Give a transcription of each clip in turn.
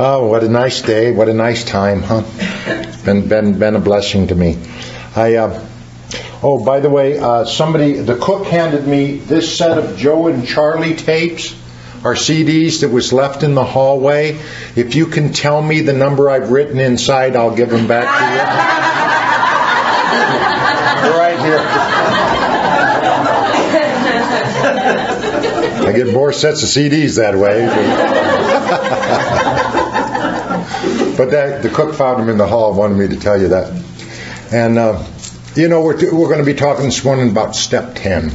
Oh, what a nice day. What a nice time, huh? Been a blessing to me. Oh, by the way, the cook handed me this set of Joe and Charlie tapes, our CDs that was left in the hallway. If you can tell me the number I've written inside, I'll give them back to you. Right here. I get more sets of CDs that way. But the cook found them in the hall and wanted me to tell you that. And, we're going to be talking this morning about step 10.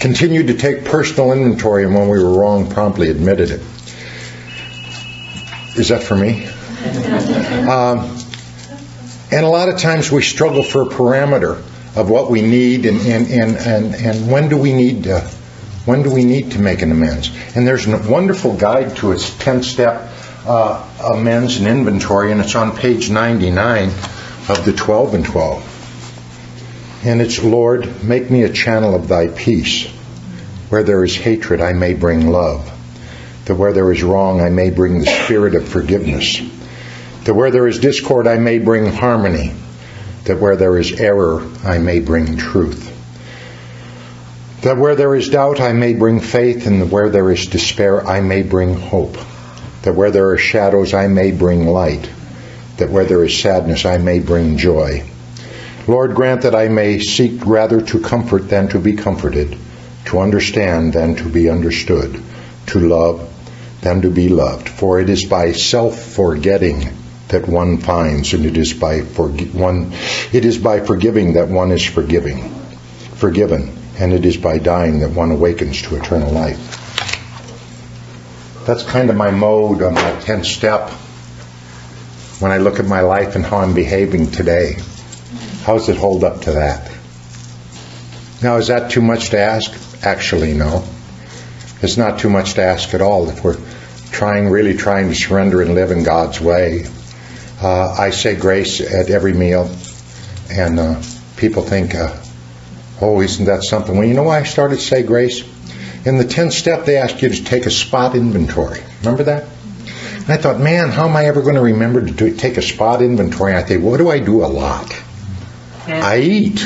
Continued to take personal inventory, and when we were wrong, promptly admitted it. Is that for me? And a lot of times we struggle for a parameter of what we need and when do we need to make an amends. And there's a wonderful guide to its 10-step amends and inventory, and it's on page 99 of the 12 and 12. And it's, Lord, make me a channel of thy peace. Where there is hatred, I may bring love. That where there is wrong, I may bring the spirit of forgiveness. That where there is discord, I may bring harmony. That where there is error, I may bring truth. That where there is doubt, I may bring faith. And where there is despair, I may bring hope. That where there are shadows, I may bring light. That where there is sadness, I may bring joy. Lord, grant that I may seek rather to comfort than to be comforted, to understand than to be understood, to love than to be loved. For it is by self-forgetting that one finds, and it is by forgiving that one is forgiven, and it is by dying that one awakens to eternal life. That's kind of my mode on my 10th step when I look at my life and how I'm behaving today. How does it hold up to that? Now, is that too much to ask? Actually, no. It's not too much to ask at all if we're really trying to surrender and live in God's way. I say grace at every meal, and people think, oh, isn't that something? Well, you know why I started to say grace? In the 10th step, they ask you to take a spot inventory. Remember that? And I thought, man, how am I ever going to remember to take a spot inventory? And I think, what do I do a lot? I eat.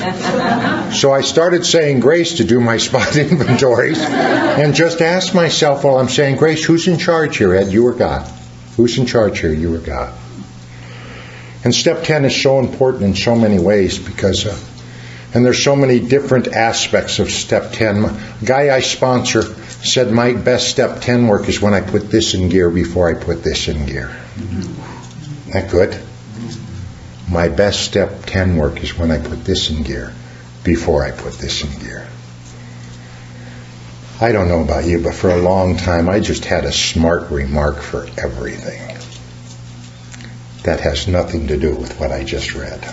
So I started saying grace to do my spot inventories and just ask myself while I'm saying grace, who's in charge here, Ed? You or God? Who's in charge here? You or God? And step 10 is so important in so many ways because and there's so many different aspects of step 10. A guy I sponsor said my best step 10 work is when I put this in gear before I put this in gear. Isn't that good? My best step 10 work is when I put this in gear before I put this in gear. I don't know about you, but for a long time I just had a smart remark for everything. That has nothing to do with what I just read.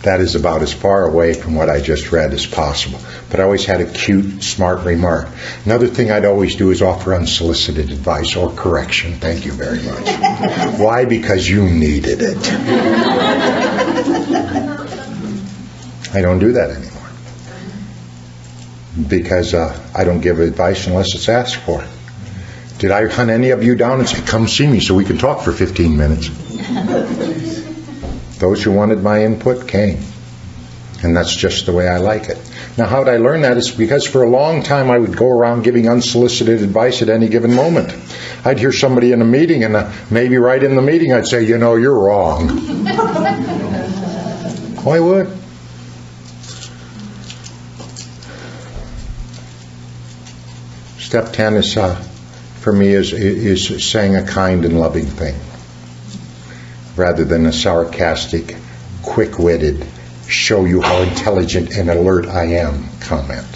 That is about as far away from what I just read as possible. But I always had a cute, smart remark. Another thing I'd always do is offer unsolicited advice or correction. Thank you very much. Why? Because you needed it. I don't do that anymore. Because I don't give advice unless it's asked for. Did I hunt any of you down and say, come see me so we can talk for 15 minutes? Those who wanted my input came. And that's just the way I like it. Now, how did I learn that? It's because for a long time I would go around giving unsolicited advice at any given moment. I'd hear somebody in a meeting, and maybe right in the meeting I'd say, you're wrong. Oh, I would. Step 10 is, for me, is saying a kind and loving thing, rather than a sarcastic, quick-witted, show you how intelligent and alert I am comment.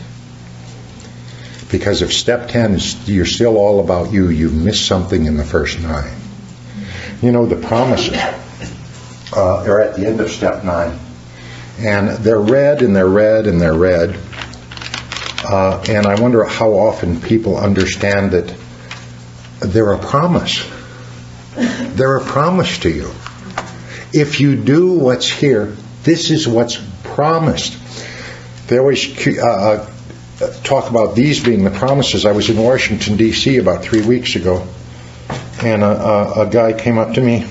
Because if step 10 is you're still all about you, you've missed something in the first 9. The promises are at the end of step 9. And they're read and they're read and they're read. And I wonder how often people understand that they're a promise. They're a promise to you. If you do what's here, this is what's promised. They always talk about these being the promises. I was in Washington, D.C. about 3 weeks ago, And a guy came up to me,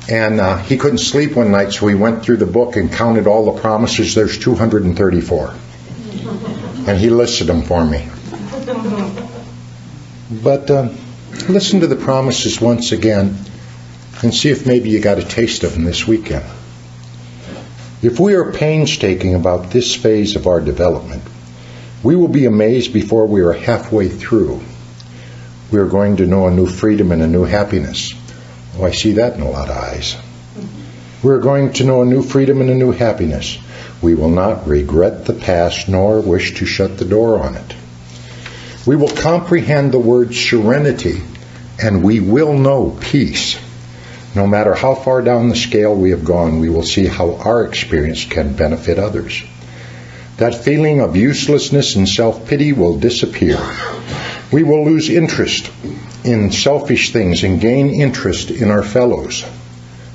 and he couldn't sleep one night, so he went through the book and counted all the promises. There's 234. And he listed them for me. But listen to the promises once again and see if maybe you got a taste of them this weekend. If we are painstaking about this phase of our development, we will be amazed before we are halfway through. We are going to know a new freedom and a new happiness. Oh, I see that in a lot of eyes. We are going to know a new freedom and a new happiness. We will not regret the past nor wish to shut the door on it. We will comprehend the word serenity, and we will know peace. No matter how far down the scale we have gone, we will see how our experience can benefit others. That feeling of uselessness and self-pity will disappear. We will lose interest in selfish things and gain interest in our fellows.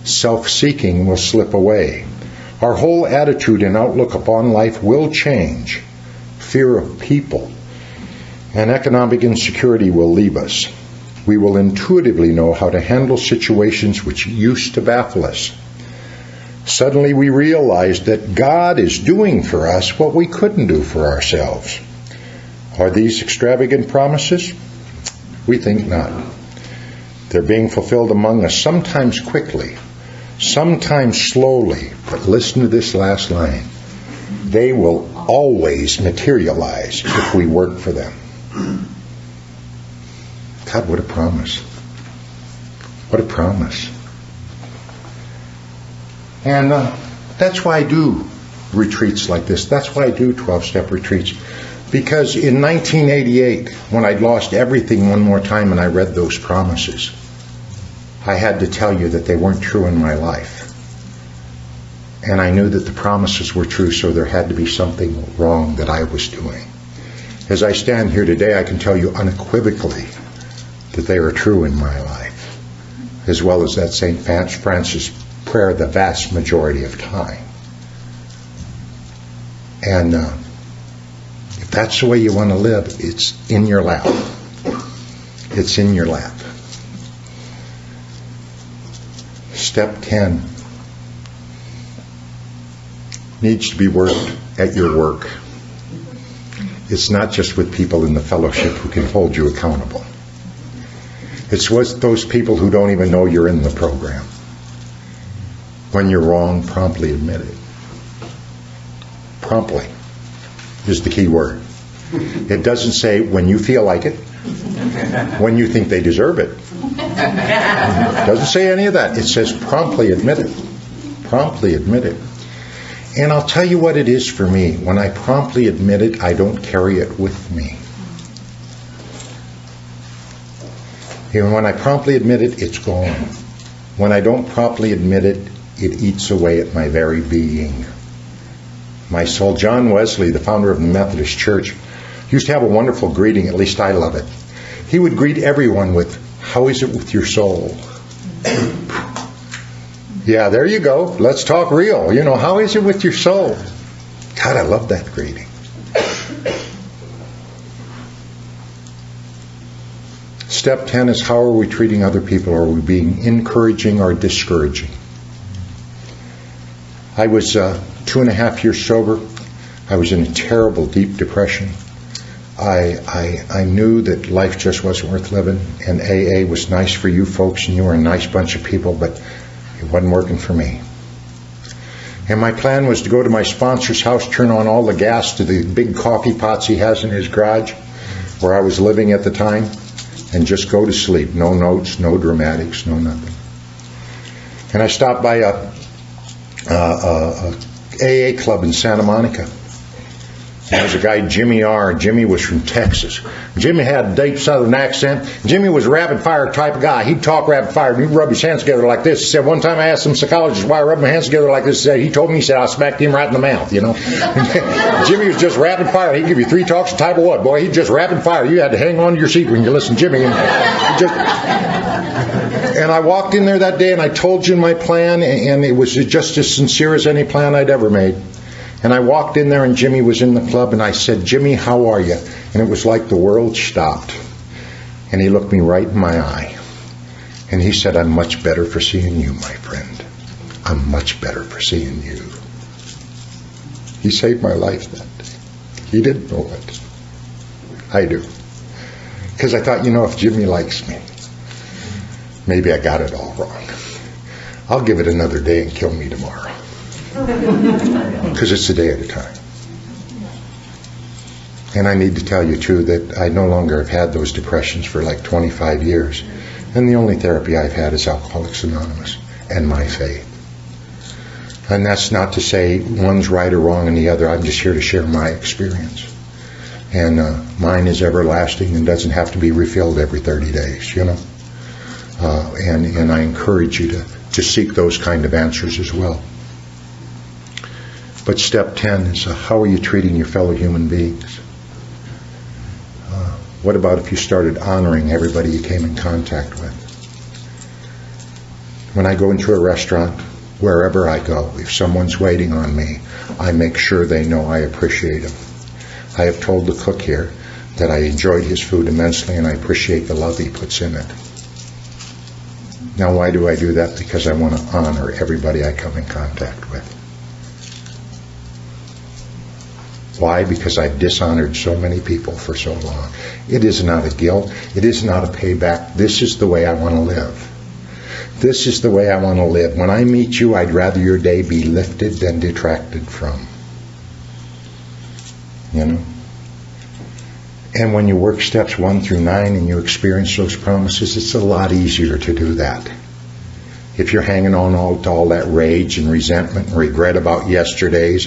Self-seeking will slip away. Our whole attitude and outlook upon life will change. Fear of people and economic insecurity will leave us. We will intuitively know how to handle situations which used to baffle us. Suddenly we realize that God is doing for us what we couldn't do for ourselves. Are these extravagant promises? We think not. They're being fulfilled among us, sometimes quickly, sometimes slowly. But listen to this last line. They will always materialize if we work for them. God, what a promise. What a promise. And that's why I do retreats like this. That's why I do 12-step retreats. Because in 1988, when I'd lost everything one more time and I read those promises, I had to tell you that they weren't true in my life. And I knew that the promises were true, so there had to be something wrong that I was doing. As I stand here today, I can tell you unequivocally that they are true in my life, as well as that St. Francis prayer the vast majority of time. And if that's the way you want to live, it's in your lap. It's in your lap. Step 10 needs to be worked at your work. It's not just with people in the fellowship who can hold you accountable. It's with those people who don't even know you're in the program. When you're wrong, promptly admit it. Promptly is the key word. It doesn't say when you feel like it, when you think they deserve it. It doesn't say any of that. It says promptly admit it. Promptly admit it. And I'll tell you what it is for me. When I promptly admit it, I don't carry it with me. And when I promptly admit it, it's gone. When I don't promptly admit it, it eats away at my very being. My soul. John Wesley, the founder of the Methodist Church, used to have a wonderful greeting, at least I love it. He would greet everyone with, "How is it with your soul?" Yeah, there you go. Let's talk real. How is it with your soul? God, I love that greeting. Step 10 is, how are we treating other people? Are we being encouraging or discouraging? I was 2.5 years sober. I was in a terrible, deep depression. I knew that life just wasn't worth living, and AA was nice for you folks, and you were a nice bunch of people, but it wasn't working for me. And my plan was to go to my sponsor's house, turn on all the gas to the big coffee pots he has in his garage, where I was living at the time, and just go to sleep. No notes, no dramatics, no nothing. And I stopped by a AA club in Santa Monica. There was a guy, Jimmy R. Jimmy was from Texas. Jimmy had a deep southern accent. Jimmy was a rapid fire type of guy. He'd talk rapid fire. He'd rub his hands together like this. He said, one time I asked some psychologist why I rub my hands together like this. He told me, I smacked him right in the mouth, Jimmy was just rapid fire. He'd give you 3 talks, type of what? Boy, he'd just rapid fire. You had to hang on to your seat when you listened to Jimmy. And I walked in there that day and I told you my plan, and it was just as sincere as any plan I'd ever made. And I walked in there and Jimmy was in the club and I said, "Jimmy, how are you?" And it was like the world stopped. And he looked me right in my eye. And he said, I'm much better for seeing you, my friend. I'm much better for seeing you. He saved my life that day. He didn't know it. I do. Because I thought, if Jimmy likes me, maybe I got it all wrong. I'll give it another day and kill me tomorrow. Because it's a day at a time. And I need to tell you, too, that I no longer have had those depressions for like 25 years. And the only therapy I've had is Alcoholics Anonymous and my faith. And that's not to say one's right or wrong and the other. I'm just here to share my experience. And mine is everlasting and doesn't have to be refilled every 30 days, And I encourage you to seek those kind of answers as well. But step 10 is how are you treating your fellow human beings? What about if you started honoring everybody you came in contact with? When I go into a restaurant, wherever I go, if someone's waiting on me, I make sure they know I appreciate them. I have told the cook here that I enjoyed his food immensely and I appreciate the love he puts in it. Now, why do I do that? Because I want to honor everybody I come in contact with. Why? Because I've dishonored so many people for so long. It is not a guilt. It is not a payback. This is the way I want to live. This is the way I want to live. When I meet you, I'd rather your day be lifted than detracted from. And when you work steps 1 through 9 and you experience those promises, it's a lot easier to do that. If you're hanging on to all that rage and resentment and regret about yesterday's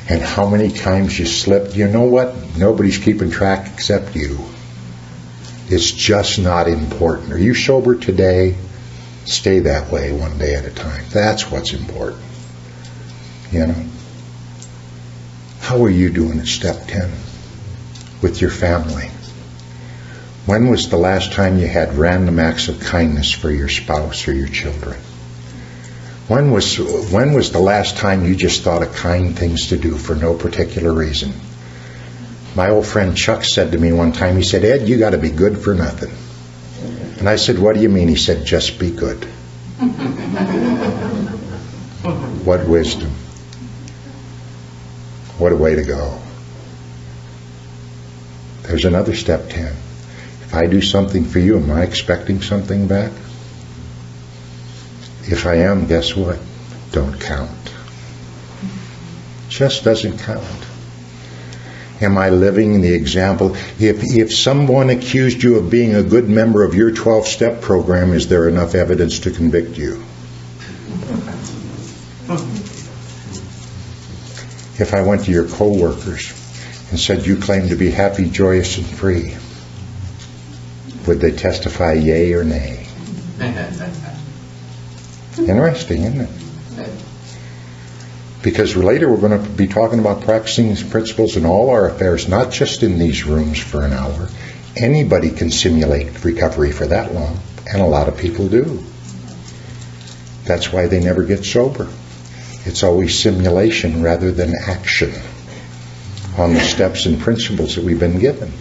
and how many times you slipped, you know what? Nobody's keeping track except you. It's just not important. Are you sober today? Stay that way one day at a time. That's what's important. How are you doing at step 10 with your family? When was the last time you had random acts of kindness for your spouse or your children? When was the last time you just thought of kind things to do for no particular reason? My old friend Chuck said to me one time, he said, Ed, you got to be good for nothing. And I said, what do you mean? He said, just be good. What wisdom. What a way to go. There's another step 10. If I do something for you, am I expecting something back? If I am, guess what? Don't count. Just doesn't count. Am I living the example? If someone accused you of being a good member of your 12-step program, is there enough evidence to convict you? If I went to your co-workers and said you claim to be happy, joyous, and free, would they testify yea or nay? Interesting, isn't it? Because later we're going to be talking about practicing these principles in all our affairs, not just in these rooms for an hour. Anybody can simulate recovery for that long, and a lot of people do. That's why they never get sober. It's always simulation rather than action on the steps and principles that we've been given.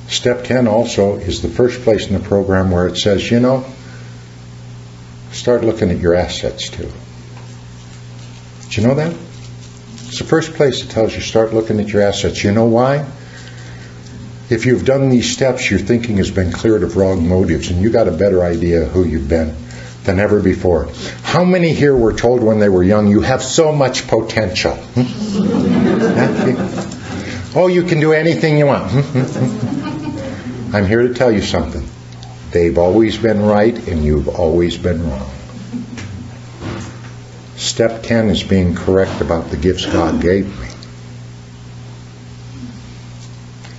Step 10 also is the first place in the program where it says, start looking at your assets too. Did you know that? It's the first place it tells you start looking at your assets. You know why? If you've done these steps, your thinking has been cleared of wrong motives, and you got a better idea of who you've been than ever before. How many here were told when they were young, you have so much potential? Oh, you can do anything you want. I'm here to tell you something. They've always been right, and you've always been wrong. Step 10 is being correct about the gifts God gave me.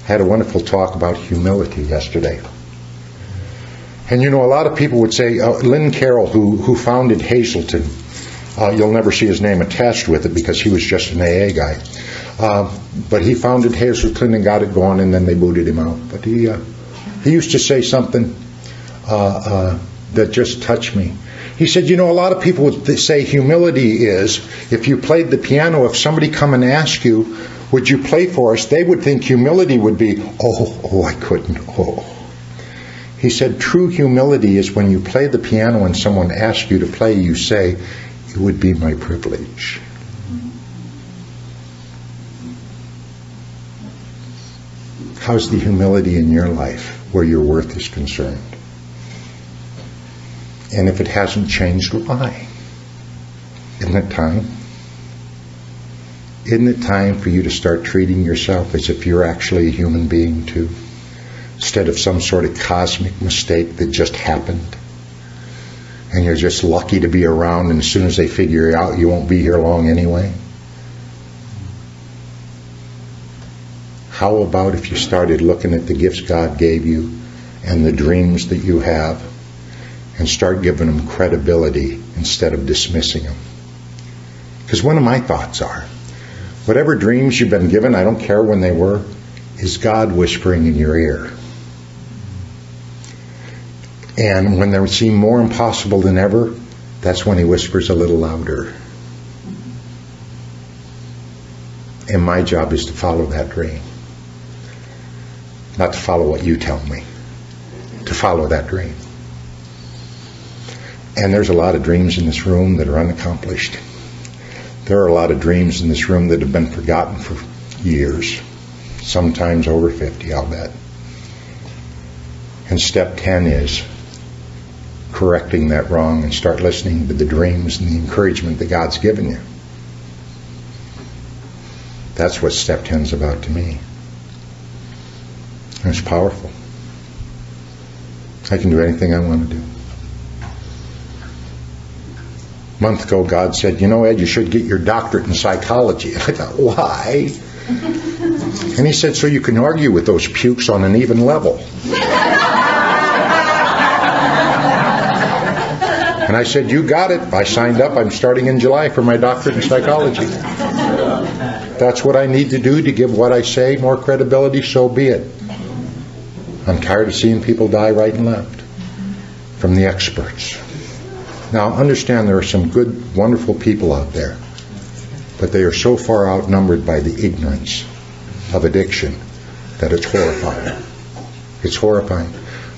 I had a wonderful talk about humility yesterday. And a lot of people would say, Lynn Carroll, who founded Hazelton, you'll never see his name attached with it because he was just an AA guy. But he founded Hazelton and got it going, and then they booted him out. But he used to say something that just touched me. He said, a lot of people would say humility is, if you played the piano, if somebody come and ask you, would you play for us? They would think humility would be, I couldn't, He said, true humility is when you play the piano and someone asks you to play, you say, it would be my privilege. How's the humility in your life where your worth is concerned? And if it hasn't changed, why? Isn't it time? Isn't it time for you to start treating yourself as if you're actually a human being too? Instead of some sort of cosmic mistake that just happened. And you're just lucky to be around, and as soon as they figure it out, you won't be here long anyway. How about if you started looking at the gifts God gave you and the dreams that you have and start giving them credibility instead of dismissing them? Because one of my thoughts are, whatever dreams you've been given, I don't care when they were, is God whispering in your ear. And when they seem more impossible than ever, that's when He whispers a little louder. And my job is to follow that dream. Not to follow what you tell me. To follow that dream. And there's a lot of dreams in this room that are unaccomplished. There are a lot of dreams in this room that have been forgotten for years. Sometimes over 50, I'll bet. And step 10 is correcting that wrong and start listening to the dreams and the encouragement that God's given you. That's what step 10 is about to me. And it's powerful. I can do anything I want to do. A month ago, God said, Ed, you should get your doctorate in psychology. And I thought, why? And He said, so you can argue with those pukes on an even level. And I said, you got it. I signed up. I'm starting in July for my doctorate in psychology. That's what I need to do to give what I say more credibility, so be it. I'm tired of seeing people die right and left from the experts. Now, understand there are some good, wonderful people out there, but they are so far outnumbered by the ignorance of addiction that it's horrifying. It's horrifying.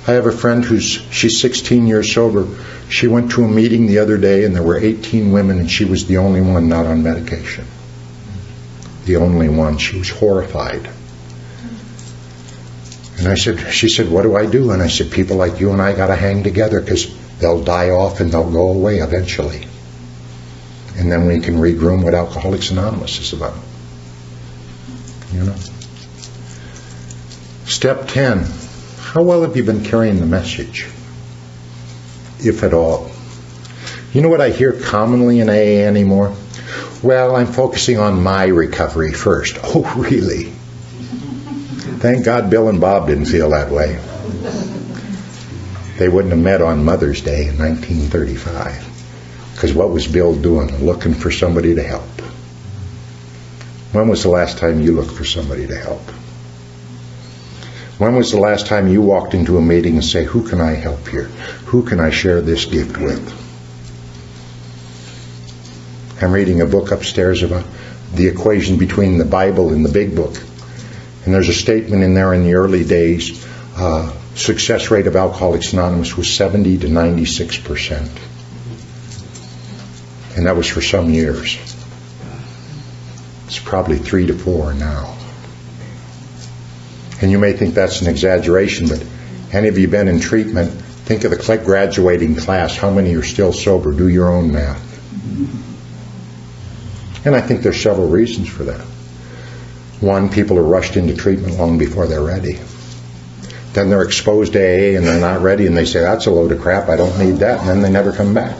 I have a friend she's 16 years sober. She went to a meeting the other day and there were 18 women and she was the only one not on medication. The only one. She was horrified. And she said, what do I do? And I said, people like you and I got to hang together because they'll die off and they'll go away eventually. And then we can regroom what Alcoholics Anonymous is about. Step 10. How well have you been carrying the message? If at all. You know what I hear commonly in AA anymore? Well, I'm focusing on my recovery first. Oh, really? Thank God Bill and Bob didn't feel that way. They wouldn't have met on Mother's Day in 1935. Because what was Bill doing? Looking for somebody to help. When was the last time you looked for somebody to help? When was the last time you walked into a meeting and say, who can I help here? Who can I share this gift with? I'm reading a book upstairs about the equation between the Bible and the Big Book. And there's a statement in there in the early days, success rate of Alcoholics Anonymous was 70 to 96%. And that was for some years. It's probably 3 to 4 now. And you may think that's an exaggeration, but any of you been in treatment, think of the graduating class. How many are still sober? Do your own math. And I think there's several reasons for that. One, people are rushed into treatment long before they're ready. Then they're exposed to AA and they're not ready and they say, that's a load of crap, I don't need that, and then they never come back.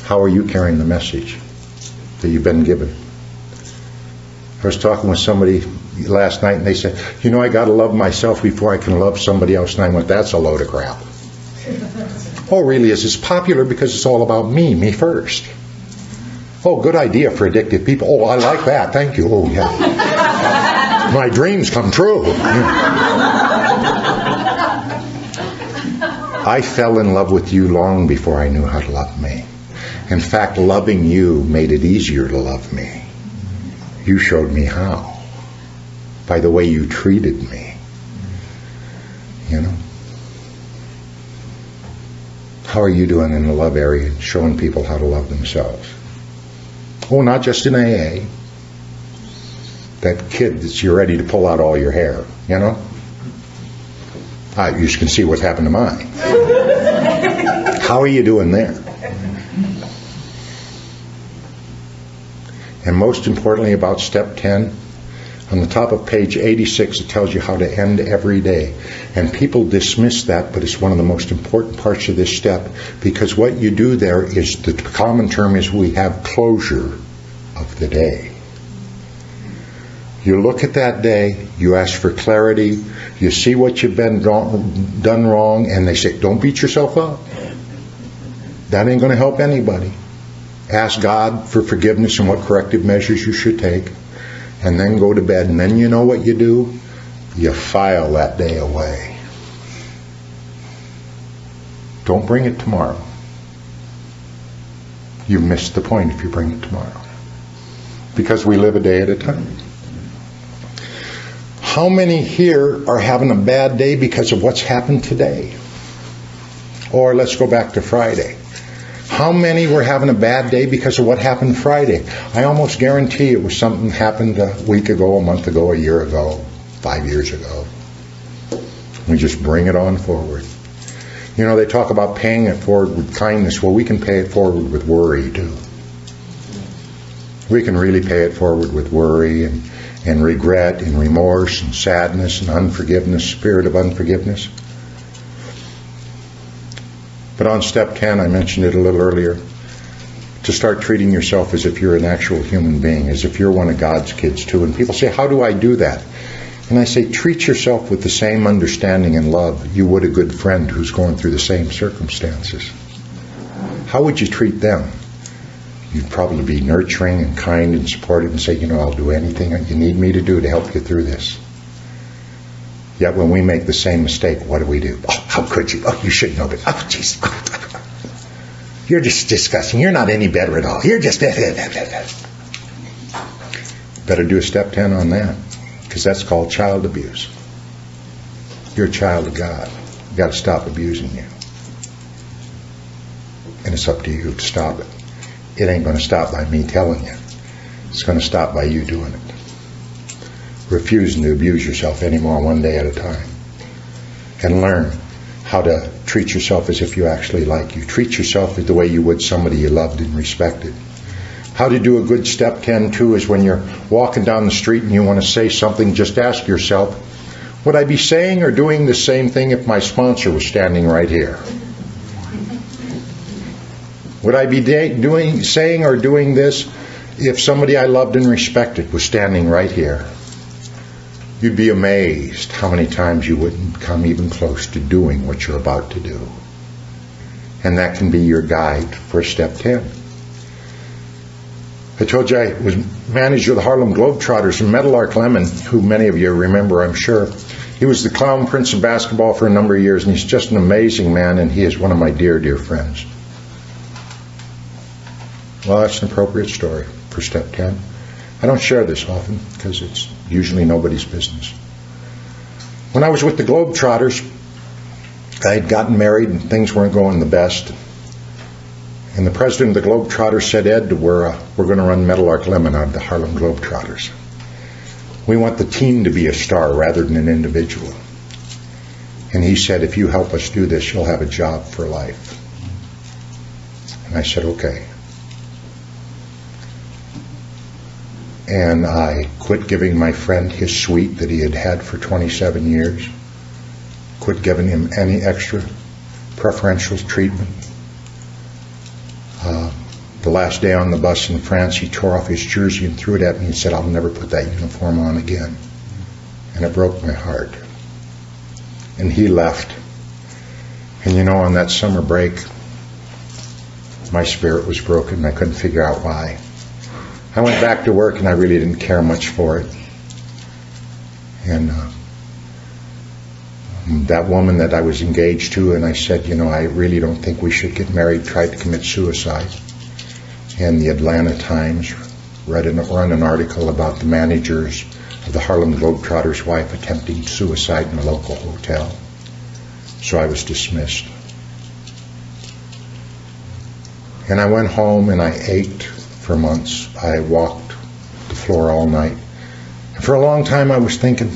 How are you carrying the message that you've been given? I was talking with somebody last night and they said, I got to love myself before I can love somebody else. And I went, that's a load of crap. Oh, really? Is this popular because it's all about me first? Oh, good idea for addicted people. Oh, I like that. Thank you. Oh, yeah. My dreams come true. I fell in love with you long before I knew how to love me. In fact, loving you made it easier to love me. You showed me how. By the way you treated me. You know? How are you doing in the love area, showing people how to love themselves? Oh, not just in AA. That kid that's you're ready to pull out all your hair, you know? You can see what's happened to mine. How are you doing there? And most importantly about step 10, on the top of page 86 it tells you how to end every day. And people dismiss that, but it's one of the most important parts of this step, because what you do there is, the common term is, we have closure of the day. You look at that day, you ask for clarity, you see what you've done wrong, and they say, don't beat yourself up. That ain't going to help anybody. Ask God for forgiveness and what corrective measures you should take, and then go to bed. And then you know what you do? You file that day away. Don't bring it tomorrow. You miss the point if you bring it tomorrow. Because we live a day at a time. How many here are having a bad day because of what's happened today? Or let's go back to Friday. How many were having a bad day because of what happened Friday? I almost guarantee it was something that happened a week ago, a month ago, a year ago, 5 years ago. We just bring it on forward. You know, they talk about paying it forward with kindness. Well, we can pay it forward with worry too. We can really pay it forward with worry and regret and remorse and sadness and unforgiveness, spirit of unforgiveness. But on step 10, I mentioned it a little earlier, to start treating yourself as if you're an actual human being, as if you're one of God's kids too. And people say, how do I do that? And I say, treat yourself with the same understanding and love you would a good friend who's going through the same circumstances. How would you treat them? You'd probably be nurturing and kind and supportive and say, you know, I'll do anything you need me to do to help you through this. Yet when we make the same mistake, what do? Oh, how could you? Oh, you should know better. Oh, jeez. You're just disgusting. You're not any better at all. You're just... Better do a step 10 on that, because that's called child abuse. You're a child of God. You've got to stop abusing you. And it's up to you to stop it. It ain't going to stop by me telling you. It's going to stop by you doing it. Refusing to abuse yourself anymore, one day at a time. And learn how to treat yourself as if you actually like you. Treat yourself the way you would somebody you loved and respected. How to do a good step 10 too is when you're walking down the street and you want to say something, just ask yourself, would I be saying or doing the same thing if my sponsor was standing right here? Would I be saying or doing this if somebody I loved and respected was standing right here? You'd be amazed how many times you wouldn't come even close to doing what you're about to do. And that can be your guide for step 10. I told you I was manager of the Harlem Globetrotters, and Meadowlark Lemon, who many of you remember, I'm sure, he was the clown prince of basketball for a number of years, and he's just an amazing man, and he is one of my dear, dear friends. Well, that's an appropriate story for step 10. I don't share this often because it's usually nobody's business. When I was with the Globetrotters, I had gotten married and things weren't going the best. And the president of the Globetrotters said, Ed, we're going to run Meadowlark Lemon out of the Harlem Globetrotters. We want the team to be a star rather than an individual. And he said, if you help us do this, you'll have a job for life. And I said, okay. And I quit giving my friend his suite that he had had for 27 years. Quit giving him any extra preferential treatment. The last day on the bus in France, he tore off his jersey and threw it at me and said, I'll never put that uniform on again. And it broke my heart. And he left. And you know, on that summer break, my spirit was broken. I couldn't figure out why. I went back to work and I really didn't care much for it. And that woman that I was engaged to, and I said, you know, I really don't think we should get married, tried to commit suicide. in the Atlanta Times, run an article about the managers of the Harlem Globetrotters' wife attempting suicide in a local hotel. So I was dismissed. And I went home and I ached for months. I walked the floor all night. And for a long time I was thinking,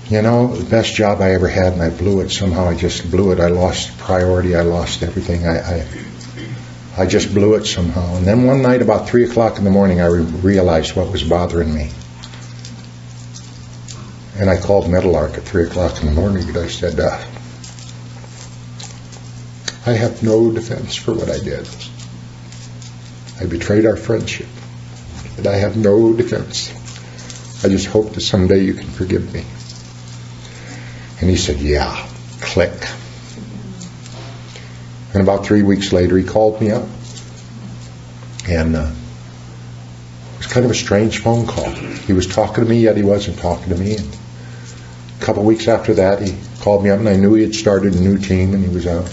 the best job I ever had, and I blew it. Somehow I just blew it. I lost priority. I lost everything. I just blew it somehow. And then one night about 3 o'clock in the morning, I realized what was bothering me. And I called Meadowlark at 3 o'clock in the morning and I said, I have no defense for what I did. I betrayed our friendship. And I have no defense. I just hope that someday you can forgive me. And he said, yeah, click. And about 3 weeks later, he called me up. And it was kind of a strange phone call. He was talking to me, yet he wasn't talking to me. And a couple of weeks after that, he called me up, and I knew he had started a new team, and he was out.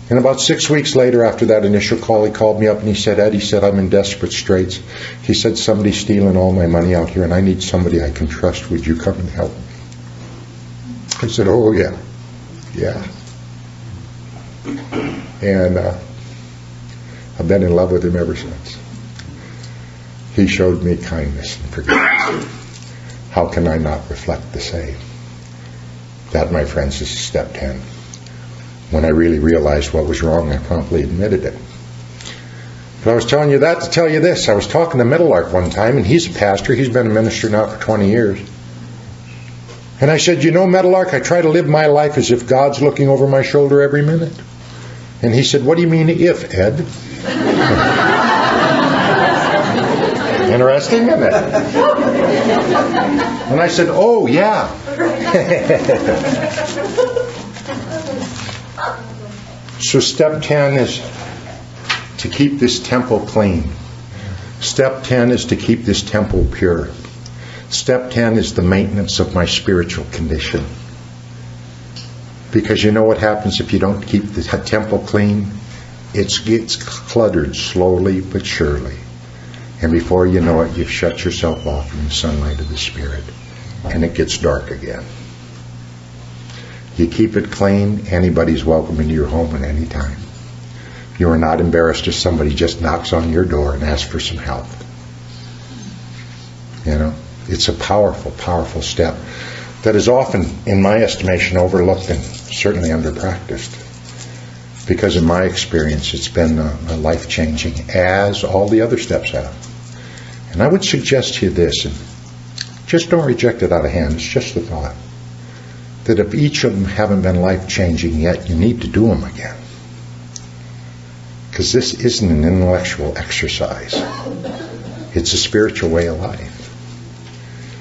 And about 6 weeks later, after that initial call, he called me up, and he said, Ed, I'm in desperate straits. He said, somebody's stealing all my money out here, and I need somebody I can trust. Would you come and help me? I said, oh, yeah. And I've been in love with him ever since. He showed me kindness and forgiveness. How can I not reflect the same? That, my friends, is step 10. When I really realized what was wrong, I promptly admitted it. But I was telling you that to tell you this. I was talking to Meadowlark one time, and he's a pastor. He's been a minister now for 20 years. And I said, Meadowlark, I try to live my life as if God's looking over my shoulder every minute. And he said, what do you mean if, Ed? Interesting, isn't it? And I said, oh, yeah. So step 10 is to keep this temple clean. Step 10 is to keep this temple pure. Step 10 is the maintenance of my spiritual condition. Because you know what happens if you don't keep the temple clean? It gets cluttered slowly but surely. And before you know it, you've shut yourself off from the sunlight of the Spirit. And it gets dark again. You keep it clean, anybody's welcome into your home at any time. You are not embarrassed if somebody just knocks on your door and asks for some help. It's a powerful, powerful step that is often, in my estimation, overlooked and certainly under-practiced. Because in my experience, it's been life-changing, as all the other steps have. And I would suggest to you this, and just don't reject it out of hand, it's just a thought, that if each of them haven't been life-changing yet, you need to do them again. Because this isn't an intellectual exercise. It's a spiritual way of life.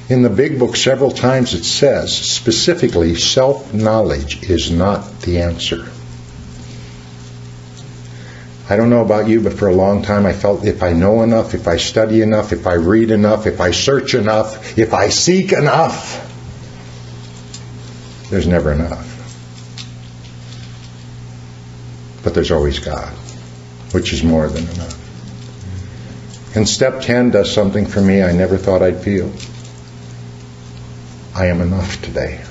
In the big book, several times it says, specifically, self-knowledge is not the answer. I don't know about you, but for a long time I felt if I know enough, if I study enough, if I read enough, if I search enough, if I seek enough, there's never enough. But there's always God, which is more than enough. And step 10 does something for me I never thought I'd feel. I am enough today.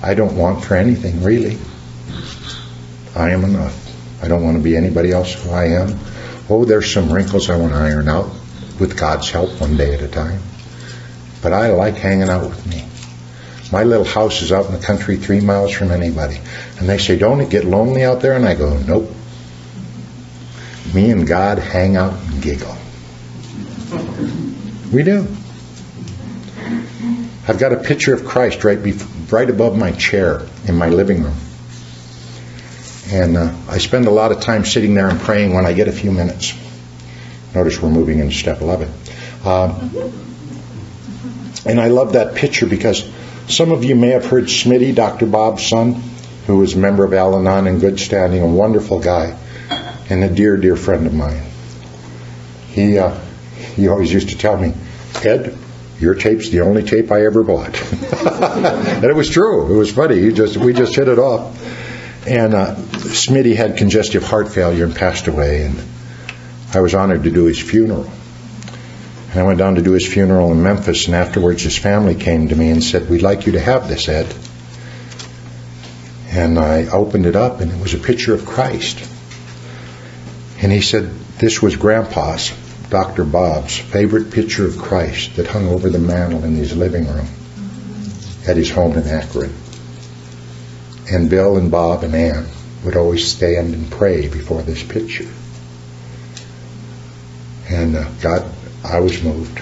I don't want for anything, really. I am enough. I don't want to be anybody else who I am. Oh, there's some wrinkles I want to iron out with God's help one day at a time. But I like hanging out with me. My little house is out in the country 3 miles from anybody. And they say, don't it get lonely out there? And I go, nope. Me and God hang out and giggle. We do. I've got a picture of Christ right above my chair in my living room. And I spend a lot of time sitting there and praying when I get a few minutes. Notice we're moving into step 11. And I love that picture because some of you may have heard Smitty, Dr. Bob's son, who was a member of Al-Anon in good standing, a wonderful guy, and a dear, dear friend of mine. He always used to tell me, Ed, your tape's the only tape I ever bought. And it was true. It was funny. We just hit it off. And Smitty had congestive heart failure and passed away, and I was honored to do his funeral. And I went down to do his funeral in Memphis, and afterwards his family came to me and said, "We'd like you to have this, Ed." And I opened it up, and it was a picture of Christ. And he said this was Grandpa's, Dr. Bob's, favorite picture of Christ that hung over the mantel in his living room at his home in Akron. And Bill and Bob and Ann would always stand and pray before this picture. And God, I was moved.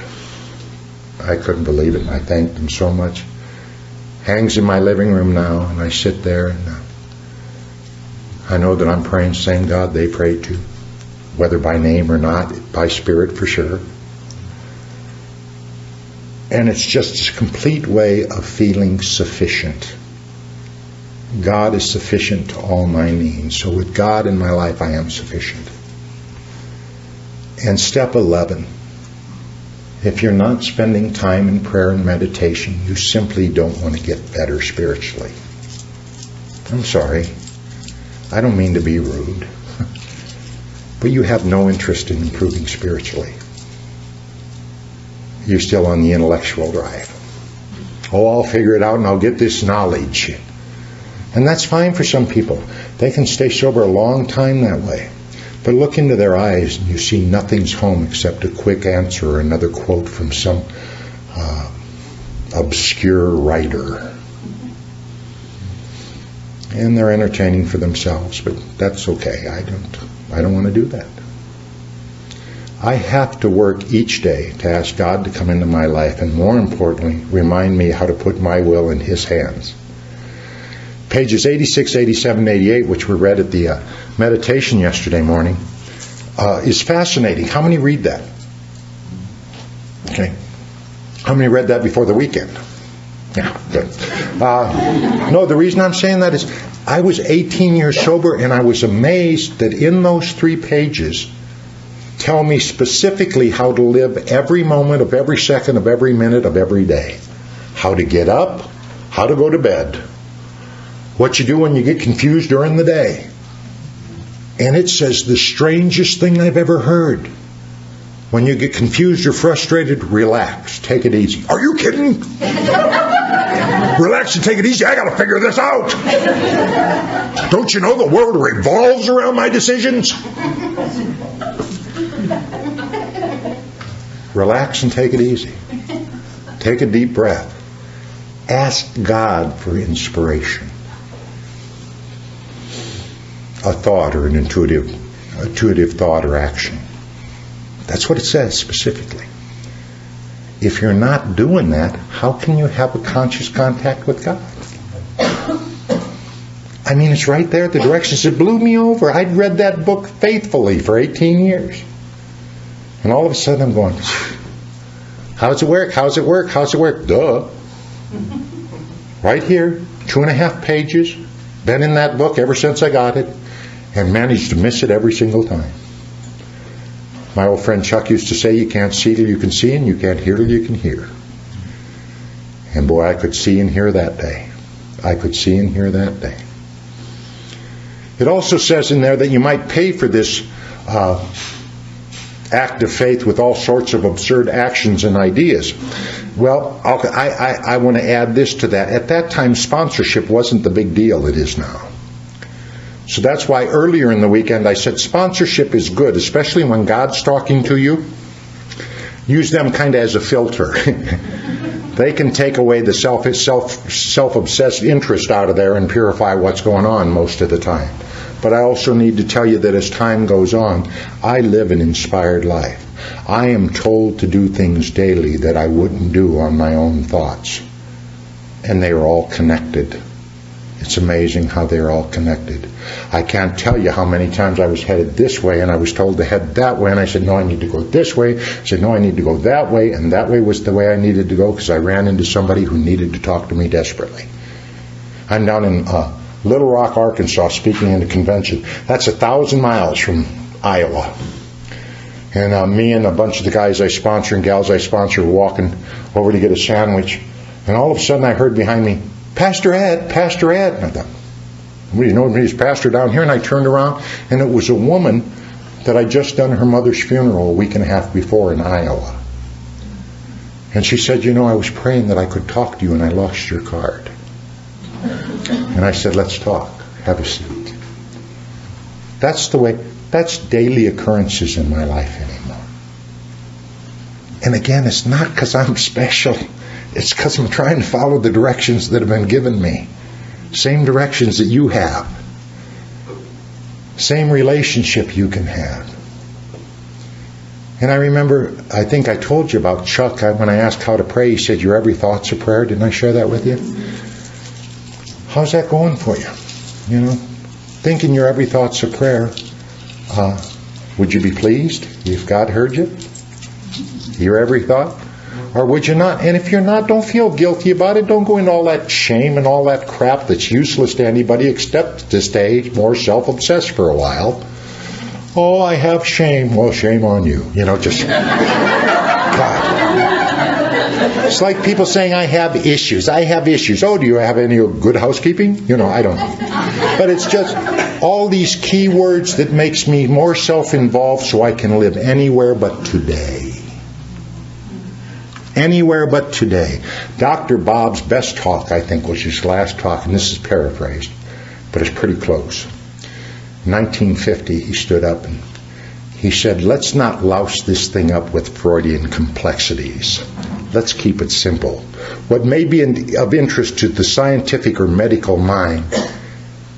I couldn't believe it, and I thanked them so much. Hangs in my living room now, and I sit there, and I know that I'm praying the same God they pray to, whether by name or not, by spirit for sure. And it's just a complete way of feeling sufficient. God is sufficient to all my needs. So with God in my life, I am sufficient. And step 11, if you're not spending time in prayer and meditation, you simply don't want to get better spiritually. I'm sorry. I don't mean to be rude. But you have no interest in improving spiritually. You're still on the intellectual drive. Oh, I'll figure it out and I'll get this knowledge. And that's fine for some people. They can stay sober a long time that way. But look into their eyes and you see nothing's home except a quick answer or another quote from some obscure writer. And they're entertaining for themselves, but that's okay. I don't want to do that. I have to work each day to ask God to come into my life and, more importantly, remind me how to put my will in His hands. Pages 86, 87, 88, which were read at the meditation yesterday morning, is fascinating. How many read that? Okay. How many read that before the weekend? Yeah, good. No, the reason I'm saying that is I was 18 years sober, and I was amazed that in those 3 pages tell me specifically how to live every moment of every second of every minute of every day. How to get up, how to go to bed, what you do when you get confused during the day. And it says the strangest thing I've ever heard. When you get confused or frustrated, relax. Take it easy. Are you kidding? Relax and take it easy. I got to figure this out. Don't you know the world revolves around my decisions? Relax and take it easy. Take a deep breath. Ask God for inspiration. A thought or an intuitive thought or action. That's what it says specifically. If you're not doing that, how can you have a conscious contact with God? I mean, it's right there. The directions, it blew me over. I'd read that book faithfully for 18 years. And all of a sudden I'm going, how's it work? How's it work? How's it work? Duh. Right here, 2.5 pages. Been in that book ever since I got it. And managed to miss it every single time. My old friend Chuck used to say, you can't see till you can see, and you can't hear till you can hear. And boy, I could see and hear that day. I could see and hear that day. It also says in there that you might pay for this act of faith with all sorts of absurd actions and ideas. Well, I want to add this to that. At that time, sponsorship wasn't the big deal it is now. So that's why earlier in the weekend I said sponsorship is good, especially when God's talking to you. Use them kind of as a filter. They can take away the self-obsessed interest out of there and purify what's going on most of the time. But I also need to tell you that as time goes on, I live an inspired life. I am told to do things daily that I wouldn't do on my own thoughts. And they are all connected. It's amazing how they're all connected. I can't tell you how many times I was headed this way and I was told to head that way, and I said, no, I need to go this way. I said, no, I need to go that way, and that way was the way I needed to go because I ran into somebody who needed to talk to me desperately. I'm down in Little Rock, Arkansas, speaking at a convention. That's 1,000 miles from Iowa. And me and a bunch of the guys I sponsor and gals I sponsor were walking over to get a sandwich, and all of a sudden I heard behind me, Pastor Ed, Pastor Ed. And I thought, You know, he's pastor down here, and I turned around, and it was a woman that I'd just done her mother's funeral a week and a half before in Iowa. And she said, you know, I was praying that I could talk to you, and I lost your card. And I said, let's talk. Have a seat. That's the way, that's daily occurrences in my life anymore. And again, it's not because I'm special. It's because I'm trying to follow the directions that have been given me. Same directions that you have. Same relationship you can have. And I remember, I think I told you about Chuck, when I asked how to pray, he said, your every thought's a prayer. Didn't I share that with you? How's that going for you? You know, thinking your every thought's a prayer. Would you be pleased if God heard you? Your every thought? Or would you not? And if you're not, don't feel guilty about it. Don't go into all that shame and all that crap that's useless to anybody except to stay more self-obsessed for a while. Oh, I have shame. Well, shame on you. You know, just... God. It's like people saying, I have issues. I have issues. Oh, do you have any good housekeeping? You know, I don't know. But it's just all these key words that makes me more self-involved so I can live anywhere but today. Anywhere but today. Dr. Bob's best talk, I think, was his last talk, and this is paraphrased, but it's pretty close. In 1950, he stood up and he said, let's not louse this thing up with Freudian complexities. Let's keep it simple. What may be of interest to the scientific or medical mind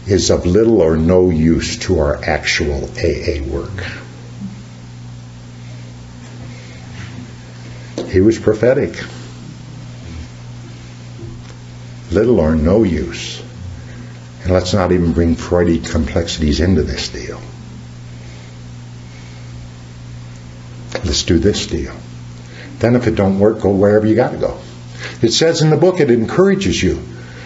is of little or no use to our actual AA work. He was prophetic. Little or no use. And let's not even bring Freudian complexities into this deal. Let's do this deal. Then if it don't work, go wherever you got to go. It says in the book, it encourages you.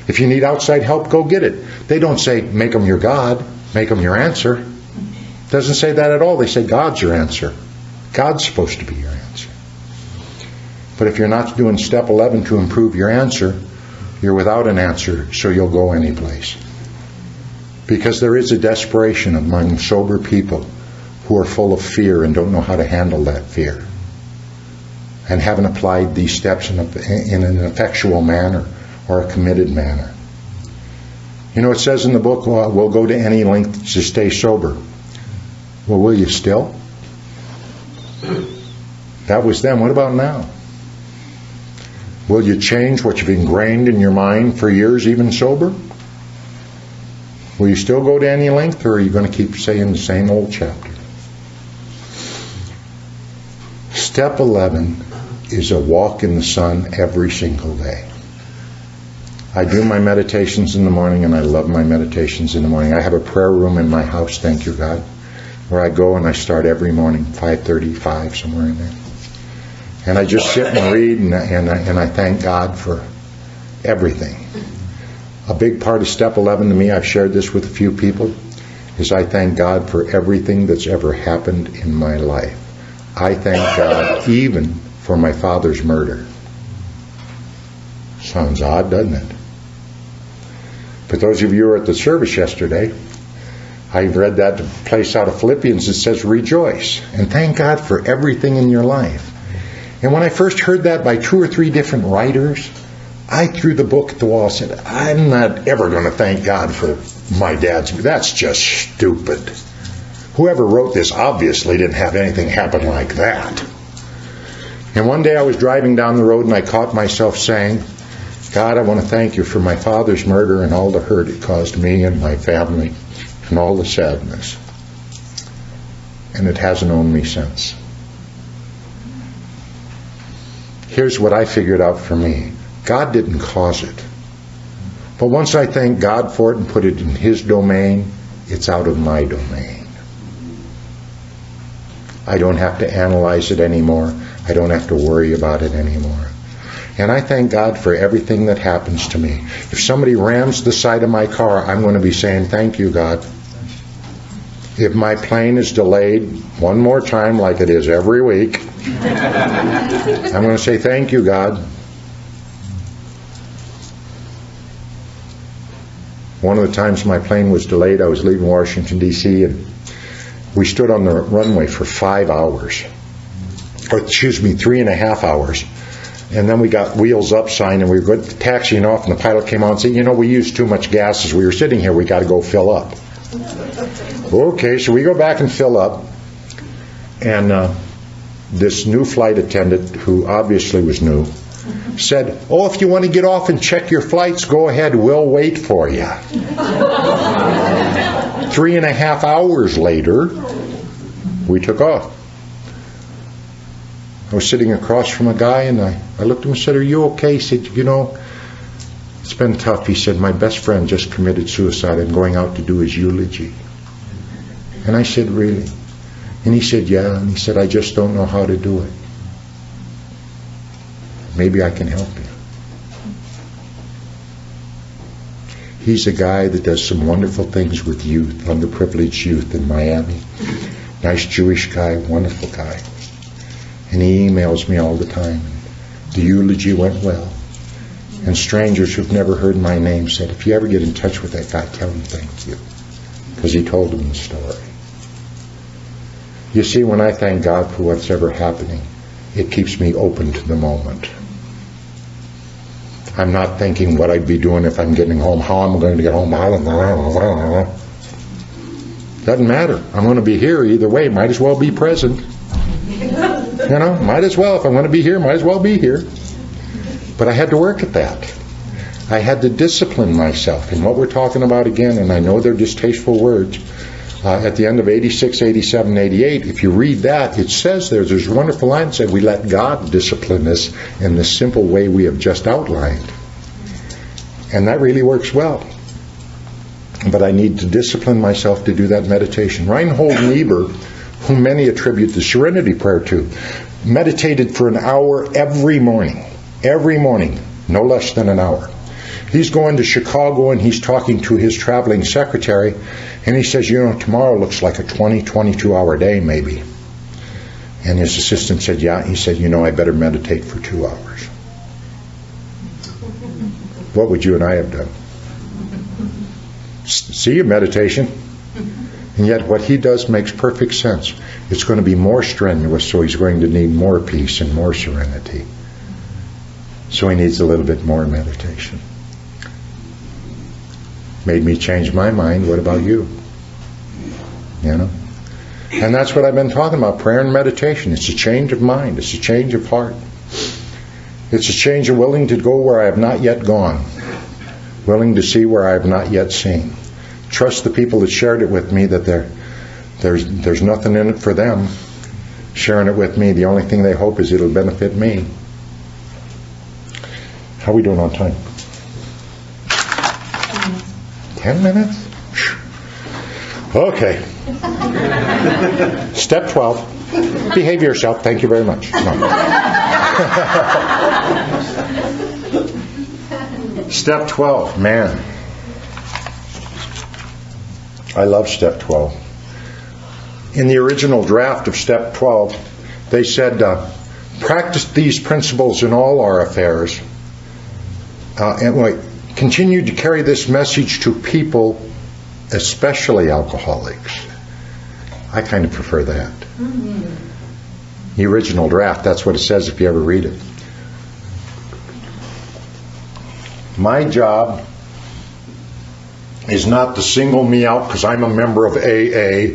If you need outside help, go get it. They don't say, make them your God, make them your answer. It doesn't say that at all. They say, God's your answer. God's supposed to be your answer. But if you're not doing step 11 to improve your answer, you're without an answer, so you'll go any place. Because there is a desperation among sober people who are full of fear and don't know how to handle that fear and haven't applied these steps in an effectual manner or a committed manner. You know, it says in the book, well, we'll go to any length to stay sober. Well, will you still? That was then. What about now? Will you change what you've ingrained in your mind for years, even sober? Will you still go to any length, or are you going to keep saying the same old chapter? Step 11 is a walk in the sun every single day. I do my meditations in the morning, and I love my meditations in the morning. I have a prayer room in my house, thank you God, where I go and I start every morning, 5:35, somewhere in there. And I just sit and read, and I thank God for everything. A big part of Step 11 to me, I've shared this with a few people, is I thank God for everything that's ever happened in my life. I thank God even for my father's murder. Sounds odd, doesn't it? But those of you who were at the service yesterday, I read that place out of Philippians that says rejoice and thank God for everything in your life. And when I first heard that by 2 or 3 different writers, I threw the book at the wall and said, I'm not ever going to thank God for my dad's. That's just stupid. Whoever wrote this obviously didn't have anything happen like that. And one day I was driving down the road and I caught myself saying, God, I want to thank you for my father's murder and all the hurt it caused me and my family and all the sadness. And it hasn't owned me since. Here's what I figured out for me. God didn't cause it. But once I thank God for it and put it in His domain, it's out of my domain. I don't have to analyze it anymore. I don't have to worry about it anymore. And I thank God for everything that happens to me. If somebody rams the side of my car, I'm going to be saying, thank you, God. If my plane is delayed one more time like it is every week, I'm going to say, thank you, God. One of the times my plane was delayed, I was leaving Washington, D.C., and we stood on the runway for 5 hours. Or, 3.5 hours. And then we got wheels up sign, and we were taxiing off, and the pilot came out and said, we used too much gas as we were sitting here. We got to go fill up. Okay, so we go back and fill up. And this new flight attendant, who obviously was new, said, if you want to get off and check your flights, go ahead. We'll wait for you. 3.5 hours later, we took off. I was sitting across from a guy, and I looked at him and said, "Are you okay?" He said, "It's been tough." He said, "My best friend just committed suicide. I'm going out to do his eulogy." And I said, "Really?" And he said, "Yeah." And he said, "I just don't know how to do it. Maybe I can help you." He's a guy that does some wonderful things with youth, underprivileged youth in Miami. Nice Jewish guy, wonderful guy. And he emails me all the time. The eulogy went well. And strangers who've never heard my name said, "If you ever get in touch with that guy, tell him thank you." Because he told them the story. You see, when I thank God for what's ever happening, it keeps me open to the moment. I'm not thinking what I'd be doing if I'm getting home, how I'm going to get home. Doesn't matter. I'm going to be here either way. Might as well be present. Might as well. If I'm going to be here, might as well be here. But I had to work at that. I had to discipline myself. And what we're talking about again, and I know they're distasteful words, at the end of 86, 87, 88, if you read that, it says there's a wonderful line that said, we let God discipline us in the simple way we have just outlined. And that really works well. But I need to discipline myself to do that meditation. Reinhold Niebuhr, whom many attribute the Serenity Prayer to, meditated for an hour every morning, no less than an hour. He's going to Chicago and he's talking to his traveling secretary, and he says, tomorrow looks like a 22-hour day maybe. And his assistant said, yeah. He said, I better meditate for 2 hours. What would you and I have done? See your meditation. And yet what he does makes perfect sense. It's going to be more strenuous, so he's going to need more peace and more serenity. So he needs a little bit more meditation. Made me change my mind. What about you? And that's what I've been talking about, prayer and meditation. It's a change of mind. It's a change of heart. It's a change of willing to go where I have not yet gone. Willing to see where I have not yet seen. Trust the people that shared it with me that there's nothing in it for them. Sharing it with me, the only thing they hope is it'll benefit me. How are we doing on time? 10 minutes? Okay. Step 12. Behave yourself. Thank you very much. No. Step 12. Man. I love step 12. In the original draft of step 12, they said, practice these principles in all our affairs. Continue to carry this message to people, especially alcoholics. I kind of prefer that. Mm-hmm. The original draft, that's what it says if you ever read it. My job is not to single me out because I'm a member of AA,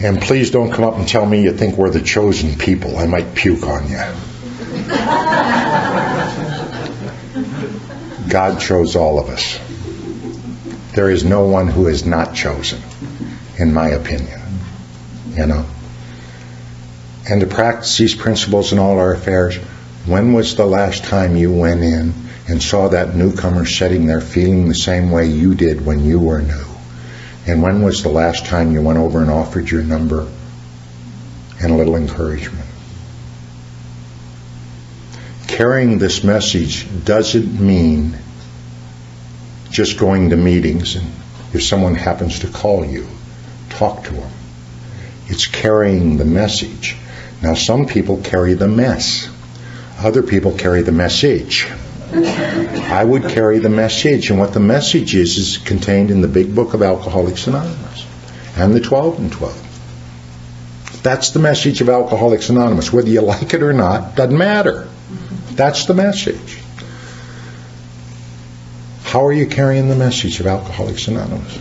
and please don't come up and tell me you think we're the chosen people. I might puke on you. God chose all of us. There is no one who is not chosen, in my opinion. And to practice these principles in all our affairs, when was the last time you went in and saw that newcomer sitting there feeling the same way you did when you were new? And when was the last time you went over and offered your number and a little encouragement? Carrying this message doesn't mean just going to meetings and if someone happens to call you, talk to them. It's carrying the message. Now some people carry the mess. Other people carry the message. I would carry the message, and what the message is contained in the big book of Alcoholics Anonymous and the 12 and 12. That's the message of Alcoholics Anonymous. Whether you like it or not, doesn't matter. That's the message. How are you carrying the message of Alcoholics Anonymous?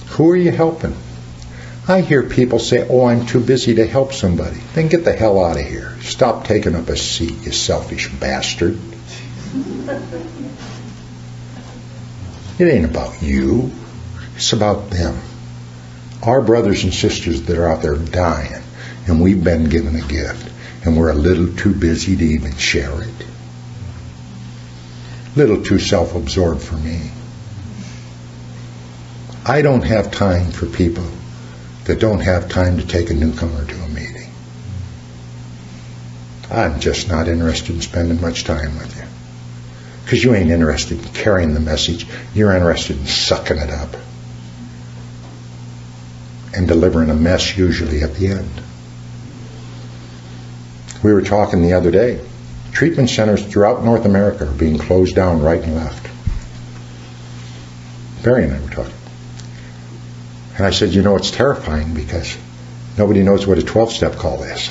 Who are you helping? I hear people say, oh, I'm too busy to help somebody. Then get the hell out of here. Stop taking up a seat, you selfish bastard. It ain't about you. It's about them. Our brothers and sisters that are out there dying, and we've been given a gift, and we're a little too busy to even share it. A little too self-absorbed for me. I don't have time for people that don't have time to take a newcomer to a meeting. I'm just not interested in spending much time with you. Because you ain't interested in carrying the message. You're interested in sucking it up. And delivering a mess usually at the end. We were talking the other day. Treatment centers throughout North America are being closed down right and left. Barry and I were talking. And I said, you know, it's terrifying because nobody knows what a 12-step call is.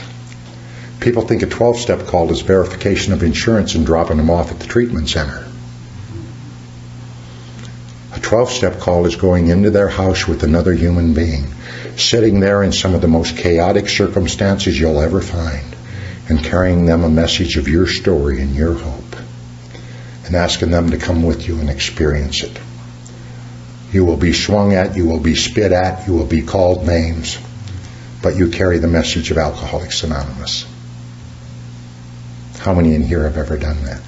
People think a 12-step call is verification of insurance and dropping them off at the treatment center. A 12-step call is going into their house with another human being, sitting there in some of the most chaotic circumstances you'll ever find, and carrying them a message of your story and your hope, and asking them to come with you and experience it. You will be swung at, you will be spit at, you will be called names, but you carry the message of Alcoholics Anonymous. How many in here have ever done that?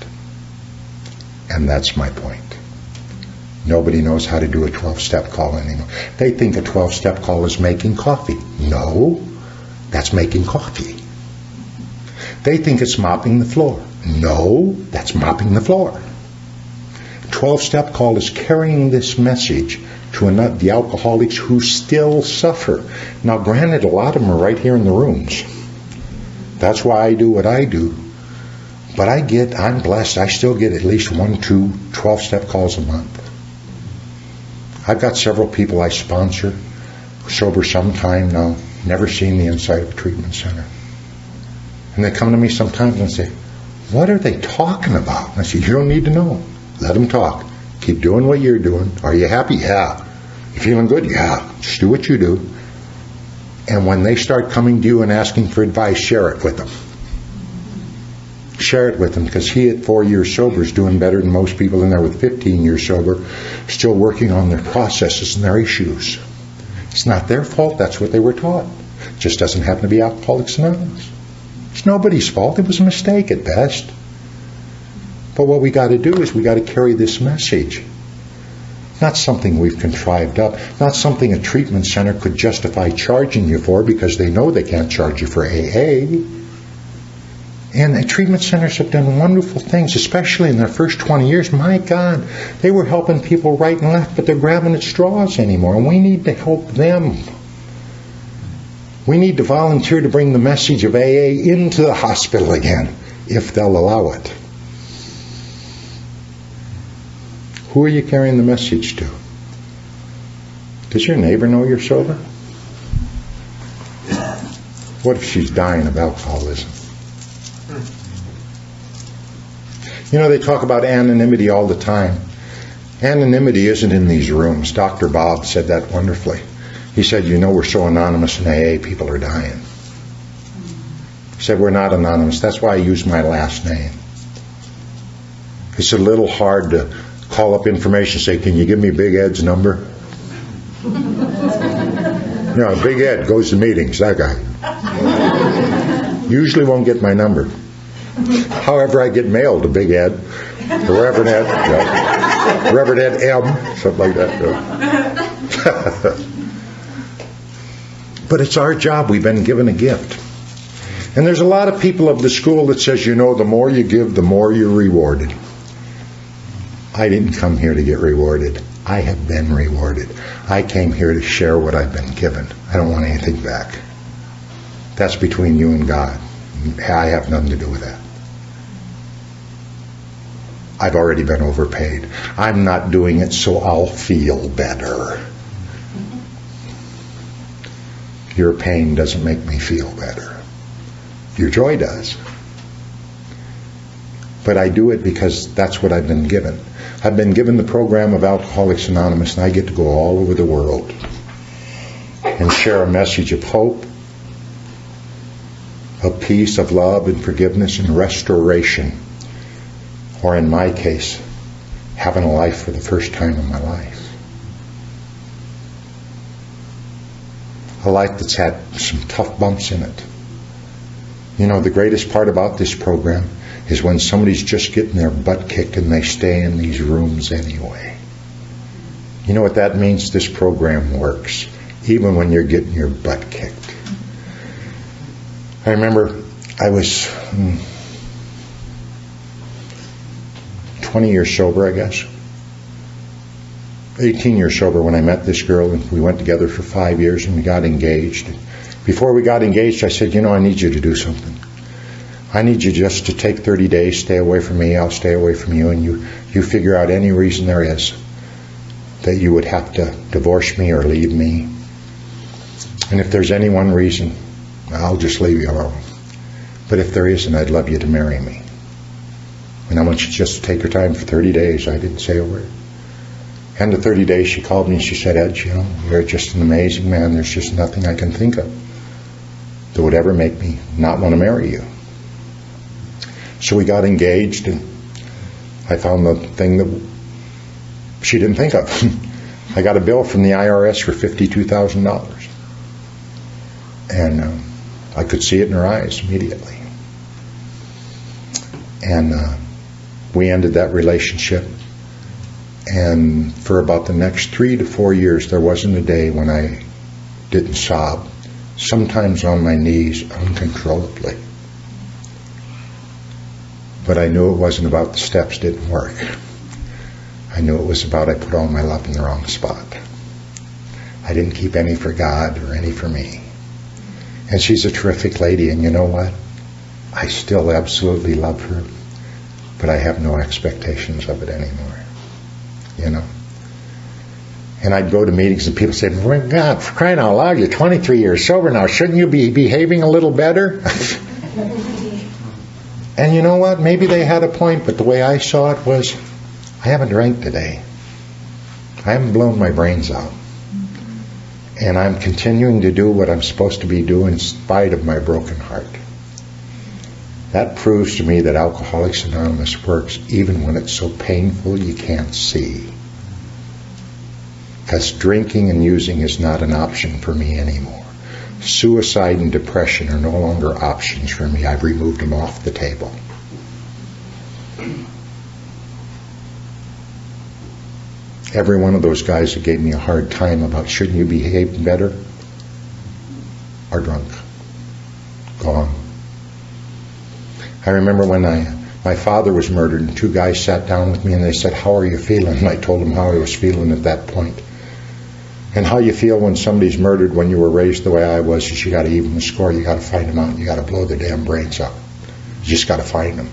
And that's my point. Nobody knows how to do a 12-step call anymore. They think a 12-step call is making coffee. No, that's making coffee. They think it's mopping the floor. No, that's mopping the floor. 12-step call is carrying this message to the alcoholics who still suffer. Now, granted, a lot of them are right here in the rooms. That's why I do what I do. But I'm blessed. I still get at least 1, 2 12-step calls a month. I've got several people I sponsor, sober some time now, never seen the inside of a treatment center. And they come to me sometimes and say, what are they talking about? And I say, you don't need to know. Let them talk. Keep doing what you're doing. Are you happy? Yeah. You feeling good? Yeah. Just do what you do. And when they start coming to you and asking for advice, share it with them. Share it with them, because he at 4 years sober is doing better than most people in there with 15 years sober, still working on their processes and their issues. It's not their fault. That's what they were taught. It just doesn't happen to be Alcoholics Anonymous. It's nobody's fault. It was a mistake at best. But what we got to do is we got to carry this message. Not something we've contrived up. Not something a treatment center could justify charging you for because they know they can't charge you for AA. And the treatment centers have done wonderful things, especially in their first 20 years. My God, they were helping people right and left, but they're grabbing at straws anymore. And we need to help them. We need to volunteer to bring the message of AA into the hospital again, if they'll allow it. Who are you carrying the message to? Does your neighbor know you're sober? What if she's dying of alcoholism? You know, they talk about anonymity all the time. Anonymity isn't in these rooms. Dr. Bob said that wonderfully. He said, you know, we're so anonymous in AA, people are dying. He said, we're not anonymous. That's why I use my last name. It's a little hard to call up information and say, can you give me Big Ed's number? No, Big Ed goes to meetings, that guy. Usually won't get my number. However, I get mail to Big Ed, to Reverend Ed, Reverend Ed M, something like that. But it's our job. We've been given a gift. And there's a lot of people of the school that says, you know, the more you give, the more you're rewarded. I didn't come here to get rewarded. I have been rewarded. I came here to share what I've been given. I don't want anything back. That's between you and God. I have nothing to do with that. I've already been overpaid. I'm not doing it so I'll feel better. Your pain doesn't make me feel better. Your joy does. But I do it because that's what I've been given. I've been given the program of Alcoholics Anonymous, and I get to go all over the world and share a message of hope, of peace, of love and forgiveness and restoration. Or in my case, having a life for the first time in my life. A life that's had some tough bumps in it. You know, the greatest part about this program is when somebody's just getting their butt kicked and they stay in these rooms anyway. You know what that means? This program works, even when you're getting your butt kicked. I remember I was 20 years sober, I guess. 18 years sober when I met this girl, and we went together for 5 years and we got engaged. Before we got engaged, I said, you know, I need you to do something. I need you just to take 30 days, stay away from me, I'll stay away from you, and you figure out any reason there is that you would have to divorce me or leave me. And if there's any one reason, I'll just leave you alone. But if there isn't, I'd love you to marry me. And I want you just to take your time for 30 days. I didn't say a word. End of 30 days, she called me and she said, Ed, you know, you're just an amazing man. There's just nothing I can think of that would ever make me not want to marry you. So we got engaged, and I found the thing that she didn't think of. I got a bill from the IRS for $52,000. And I could see it in her eyes immediately. And we ended that relationship. And for about the next 3 to 4 years, there wasn't a day when I didn't sob, sometimes on my knees uncontrollably. But I knew it wasn't about the steps didn't work. I knew it was about I put all my love in the wrong spot. I didn't keep any for God or any for me. And she's a terrific lady, and you know what? I still absolutely love her, but I have no expectations of it anymore. You know? And I'd go to meetings and people say, well, God, for crying out loud, you're 23 years sober now. Shouldn't you be behaving a little better? And you know what? Maybe they had a point, but the way I saw it was, I haven't drank today. I haven't blown my brains out. And I'm continuing to do what I'm supposed to be doing in spite of my broken heart. That proves to me that Alcoholics Anonymous works even when it's so painful you can't see. Because drinking and using is not an option for me anymore. Suicide and depression are no longer options for me. I've removed them off the table. Every one of those guys that gave me a hard time about shouldn't you behave better are drunk. Gone. I remember when my father was murdered, and 2 guys sat down with me and they said, how are you feeling? And I told them how I was feeling at that point. And how you feel when somebody's murdered when you were raised the way I was is you got to even the score. You got to find them out. You got to blow their damn brains out. You just got to find them.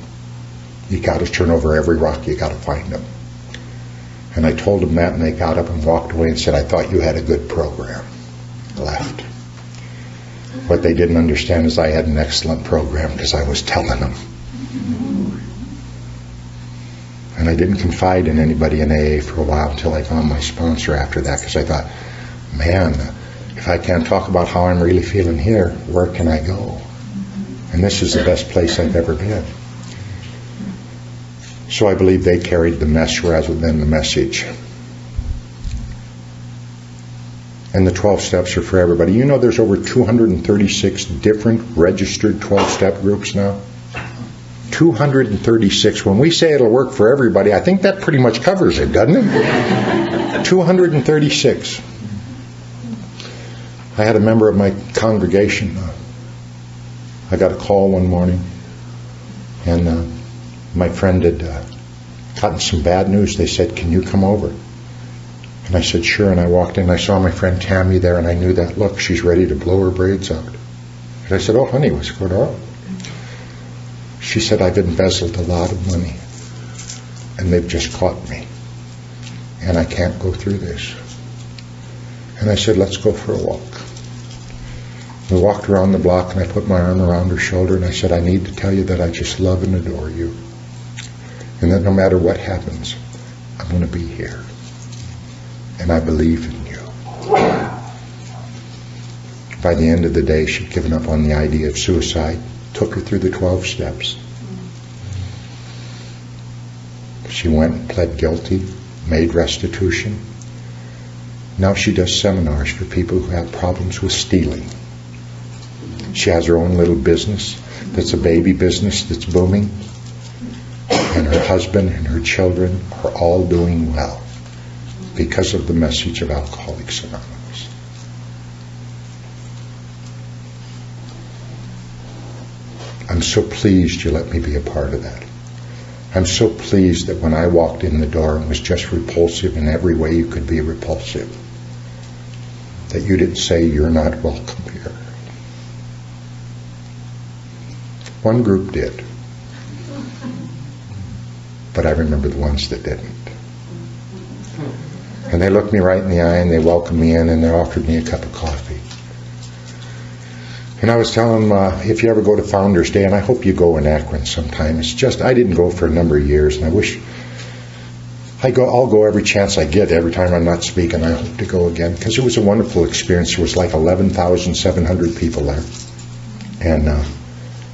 You got to turn over every rock. You got to find them. And I told them that, and they got up and walked away and said, I thought you had a good program. Left. What they didn't understand is I had an excellent program because I was telling them. And I didn't confide in anybody in AA for a while until I found my sponsor after that, because I thought, man, if I can't talk about how I'm really feeling here, where can I go? And this is the best place I've ever been. So I believe they carried the mess rather than the message. And the 12 steps are for everybody. You know there's over 236 different registered 12-step groups now? 236. When we say it'll work for everybody, I think that pretty much covers it, doesn't it? 236. I had a member of my congregation. I got a call one morning, and my friend had gotten some bad news. They said, can you come over? And I said, sure. And I walked in, and I saw my friend Tammy there, and I knew that look. She's ready to blow her braids out. And I said, oh, honey, what's going on? She said, I've embezzled a lot of money. and they've just caught me. And I can't go through this. And I said, let's go for a walk. We walked around the block, and I put my arm around her shoulder, and I said, I need to tell you that I just love and adore you. And that no matter what happens, I'm going to be here. And I believe in you. By the end of the day, she'd given up on the idea of suicide. Took her through the 12 steps. She went and pled guilty, made restitution. Now she does seminars for people who have problems with stealing. She has her own little business that's a baby business that's booming. And her husband and her children are all doing well because of the message of Alcoholics Anonymous. I'm so pleased you let me be a part of that. I'm so pleased that when I walked in the door and was just repulsive in every way you could be repulsive, that you didn't say you're not welcome here. One group did. But I remember the ones that didn't. And they looked me right in the eye and they welcomed me in and they offered me a cup of coffee. And I was telling them, if you ever go to Founders Day, and I hope you go in Akron sometime, it's just, I didn't go for a number of years, and I wish, I'll go every chance I get, every time I'm not speaking, I hope to go again, because it was a wonderful experience. There was like 11,700 people there. And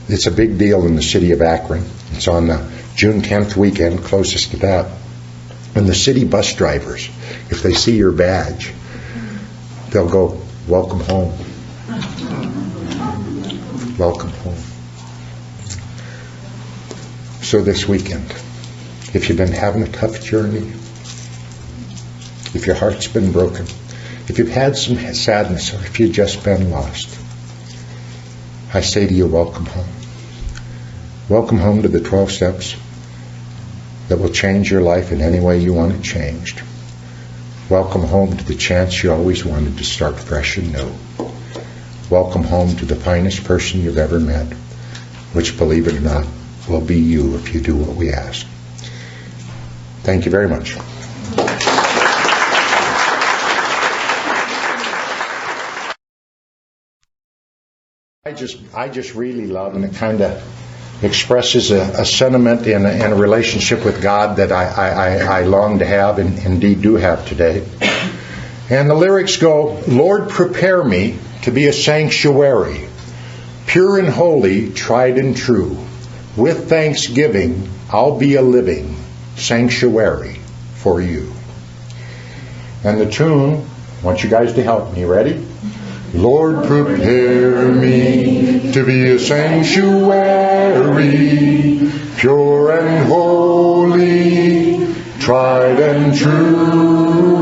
it's a big deal in the city of Akron. It's on the June 10th weekend, closest to that. And the city bus drivers, if they see your badge, they'll go, welcome home. Welcome home. So this weekend, if you've been having a tough journey, if your heart's been broken, if you've had some sadness, or if you've just been lost, I say to you, welcome home. Welcome home to the 12 steps that will change your life in any way you want it changed. Welcome home to the chance you always wanted to start fresh and new. Welcome home to the finest person you've ever met, which, believe it or not, will be you if you do what we ask. Thank you very much. I just really love, and it kind of expresses a sentiment and a relationship with God that I long to have and indeed do have today. And the lyrics go, Lord, prepare me to be a sanctuary, pure and holy, tried and true. With thanksgiving, I'll be a living sanctuary for you. And the tune, I want you guys to help me. Ready? Lord, prepare me to be a sanctuary, pure and holy, tried and true.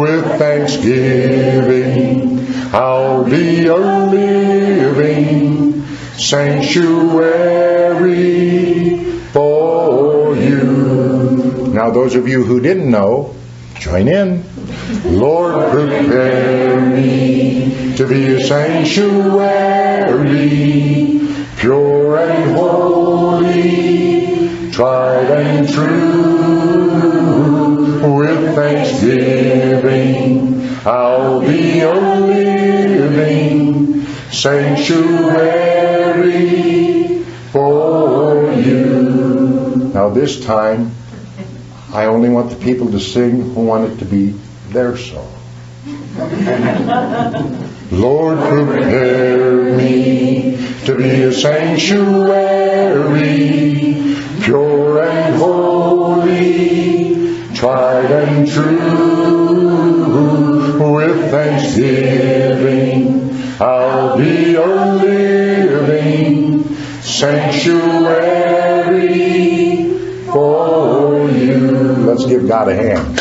With thanksgiving, I'll be a living sanctuary for you. Now, those of you who didn't know, join in. Lord, prepare me to be a sanctuary, pure and holy, tried and true. With thanksgiving, I'll be a living sanctuary for you. Now this time, I only want the people to sing who want it to be their song. Lord, prepare me to be a sanctuary, pure and holy, tried and true. With thanksgiving, I'll be a living sanctuary for you. Let's give God a hand.